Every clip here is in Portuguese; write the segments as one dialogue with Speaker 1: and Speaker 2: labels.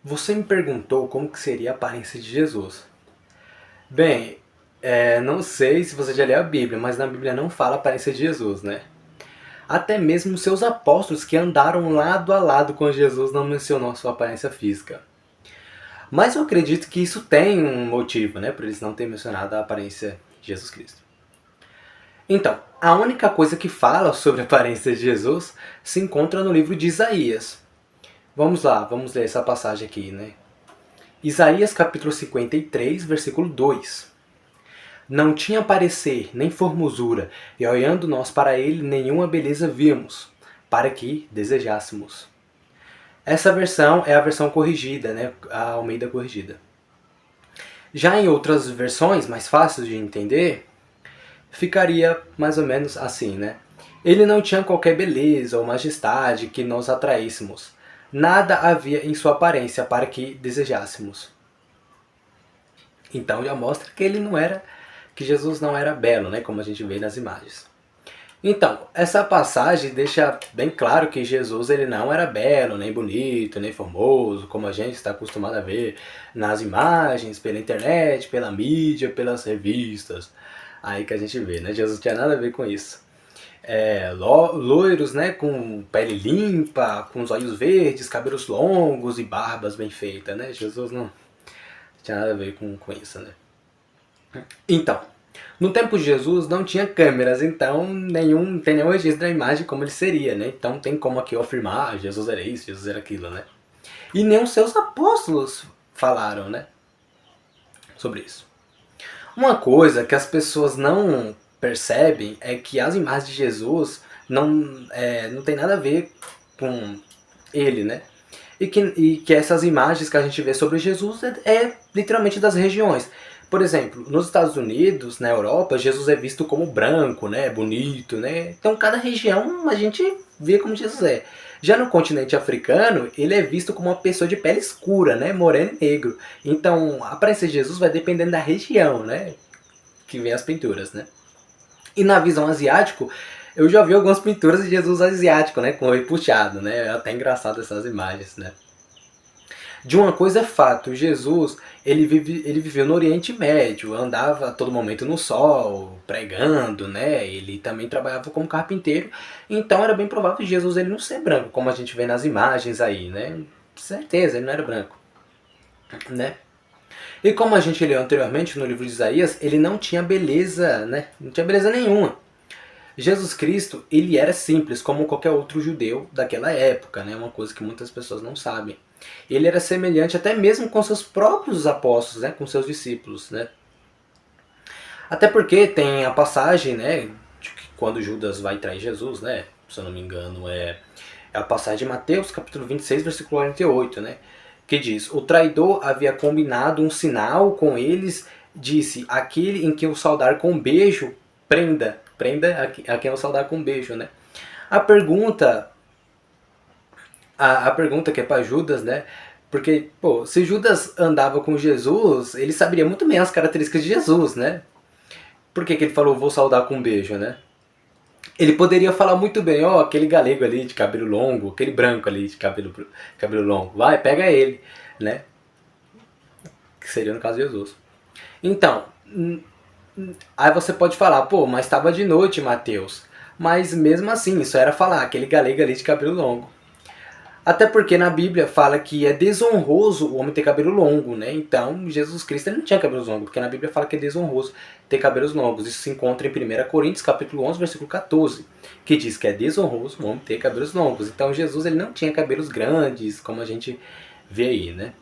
Speaker 1: Você me perguntou como que seria a aparência de Jesus. Bem, não sei se você já leu a Bíblia, mas na Bíblia não fala a aparência de Jesus, né? Até mesmo seus apóstolos que andaram lado a lado com Jesus não mencionou sua aparência física. Mas eu acredito que isso tem um motivo, né, por eles não terem mencionado a aparência de Jesus Cristo. Então, a única coisa que fala sobre a aparência de Jesus se encontra no livro de Isaías. Vamos lá, vamos ler essa passagem aqui, né? Isaías capítulo 53, versículo 2. Não tinha parecer, nem formosura, e olhando nós para ele, nenhuma beleza vimos, para que desejássemos. Essa versão é a versão corrigida, né? A Almeida corrigida. Já em outras versões, mais fáceis de entender, ficaria mais ou menos assim, né? Ele não tinha qualquer beleza ou majestade que nos atraíssemos. Nada havia em sua aparência para que desejássemos. Então já mostra que ele não era, que Jesus não era belo, né, como a gente vê nas imagens. Então, essa passagem deixa bem claro que Jesus ele não era belo, nem bonito, nem formoso, como a gente está acostumado a ver nas imagens, pela internet, pela mídia, pelas revistas. Aí que a gente vê, né? Jesus não tinha nada a ver com isso. Loiros, né, com pele limpa, com os olhos verdes, cabelos longos e barbas bem feitas, né? Jesus não tinha nada a ver com isso, né? Então, no tempo de Jesus não tinha câmeras, então não tem nenhum registro da imagem como ele seria, né? Então tem como aqui eu afirmar, Jesus era isso, Jesus era aquilo, né? E nem os seus apóstolos falaram, né? Sobre isso. Uma coisa que as pessoas não percebem é que as imagens de Jesus não tem nada a ver com ele, né? E que essas imagens que a gente vê sobre Jesus é literalmente das regiões. Por exemplo, nos Estados Unidos, na Europa, Jesus é visto como branco, né, bonito, né? Então cada região a gente vê como Jesus é. Já no continente africano, ele é visto como uma pessoa de pele escura, né, moreno e negro. Então a aparência de Jesus vai dependendo da região, né, que vem as pinturas, né? E na visão asiático, eu já vi algumas pinturas de Jesus asiático, né, com o olho puxado, né? É até engraçado essas imagens, né? De uma coisa é fato, Jesus ele viveu no Oriente Médio, andava a todo momento no sol, pregando, né? Ele também trabalhava como carpinteiro, então era bem provável Jesus ele não ser branco, como a gente vê nas imagens aí, né? Certeza, ele não era branco, né? E como a gente leu anteriormente no livro de Isaías, ele não tinha beleza, né? Não tinha beleza nenhuma. Jesus Cristo, ele era simples, como qualquer outro judeu daquela época, né? Uma coisa que muitas pessoas não sabem. Ele era semelhante até mesmo com seus próprios apóstolos, né? Com seus discípulos, né? Até porque tem a passagem, né? De que quando Judas vai trair Jesus, né? Se eu não me engano, é a passagem de Mateus, capítulo 26, versículo 48, né? Que diz: o traidor havia combinado um sinal com eles, disse: aquele em quem o saudar com um beijo, prenda a quem eu saudar com um beijo, né? A pergunta, a pergunta que é para Judas, né? Porque, pô, se Judas andava com Jesus, ele saberia muito bem as características de Jesus, né? Por que, que ele falou, vou saudar com um beijo, né? Ele poderia falar muito bem, ó, aquele galego ali de cabelo longo, aquele branco ali de cabelo longo, vai, pega ele, né? Que seria no caso de Jesus. Então, aí você pode falar, pô, mas estava de noite, Mateus. Mas mesmo assim, isso era falar, aquele galego ali de cabelo longo. Até porque na Bíblia fala que é desonroso o homem ter cabelo longo, né? Então, Jesus Cristo ele não tinha cabelos longos, porque na Bíblia fala que é desonroso ter cabelos longos. Isso se encontra em 1 Coríntios, capítulo 11, versículo 14, que diz que é desonroso o homem ter cabelos longos. Então, Jesus ele não tinha cabelos grandes, como a gente vê aí, né?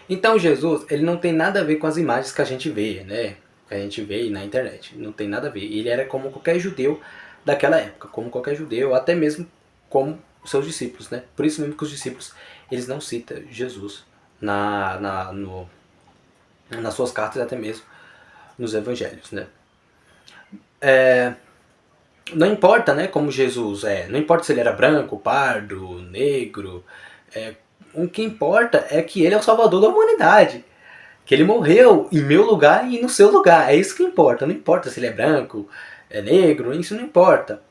Speaker 1: Então, Jesus, ele não tem nada a ver com as imagens que a gente vê, né? Que a gente vê aí na internet. Não tem nada a ver. Ele era como qualquer judeu daquela época, como qualquer judeu, até mesmo como os seus discípulos, né? Por isso mesmo que os discípulos, eles não citam Jesus nas suas cartas, até mesmo nos evangelhos, né? Não importa, né, como Jesus é, não importa se ele era branco, pardo, negro, o que importa é que ele é o salvador da humanidade. Que ele morreu em meu lugar e no seu lugar. É isso que importa. Não importa se ele é branco, é negro, isso não importa.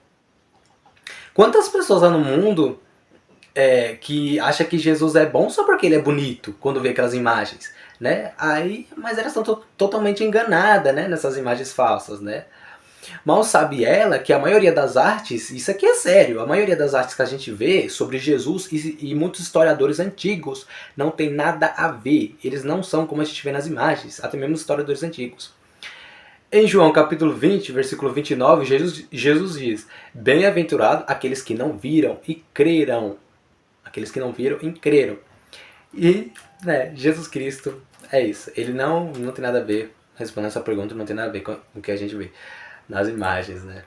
Speaker 1: Quantas pessoas há no mundo que acha que Jesus é bom só porque ele é bonito, quando vê aquelas imagens, né? Mas elas estão totalmente enganadas, né, nessas imagens falsas, né? Mal sabe ela que a maioria das artes, isso aqui é sério, a maioria das artes que a gente vê sobre Jesus e muitos historiadores antigos não tem nada a ver. Eles não são como a gente vê nas imagens, até mesmo os historiadores antigos. Em João capítulo 20, versículo 29, Jesus diz: Bem-aventurado aqueles que não viram e creram. Aqueles que não viram e creram. E, né, Jesus Cristo é isso. Ele não tem nada a ver, respondendo essa pergunta, não tem nada a ver com o que a gente vê nas imagens, né?